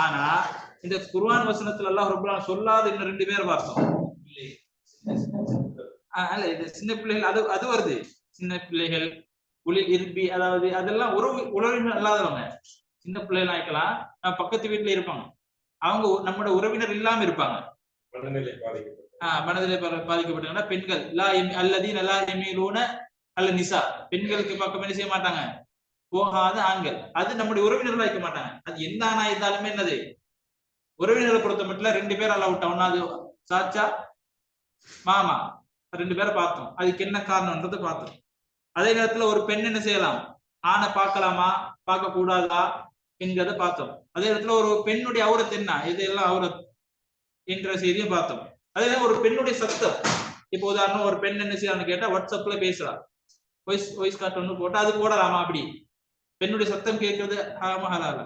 ஆனா இந்த குர்ஆன் வசனத்துல அல்லாஹ் ரப்பல் சொல்லாத இன்னும் 2 பேர் பார்த்தோம். அல்ல இது சின்ன பிள்ளைகள் அது வருது. சின்ன பிள்ளைகள் உளில் இருப்பி, அதாவது அதெல்லாம் உறவினர் இல்லாதவங்க. சின்ன பிள்ளைகள் ஆயிக்கலாம், பக்கத்து வீட்டுல இருப்பாங்க, அவங்க நம்மளோட உறவினர் இல்லாம இருப்பாங்க. மனதிலே பாதிக்கப்பட்டாங்கன்னா பெண்கள் அல்லதீன லா யமீலூன அல்ல நிசா, பெண்களுக்கு பக்கம் என்ன செய்ய மாட்டாங்க, போகாத ஆண்கள். அது நம்முடைய உறவினர்கள் வைக்க மாட்டாங்க. அது எந்த ஆணா இருந்தாலுமே என்னது, உறவினர்களை பொறுத்த மட்டும் 2 பேர் அல்ல விட்டோம். ஒன்னாவது சாச்சா மாமா, 2 பேரை பார்த்தோம். அதுக்கு என்ன காரணம்ன்றது பார்த்தோம். அதே நேரத்துல ஒரு பெண் என்ன செய்யலாம், ஆணை பார்க்கலாமா பார்க்க கூடாதா என்கிறத பார்த்தோம். அதே நேரத்துல ஒரு பெண்ணுடைய அவுரத் என்ன, இதெல்லாம் அவுரத் என்ற செய்தியும் பார்த்தோம். அதே நேரம் ஒரு பெண்ணுடைய சத்தம், இப்போ உதாரணம் ஒரு பெண் என்ன செய்யலாம்னு கேட்டா வாட்ஸ்அப்ல பேசலாம், வாய்ஸ் கார்ட் ஒன்று போட்டா அது போடலாமா, அப்படி பெண்ணுடைய சத்தம் கேட்கறது ஹராமா ஹலாலா?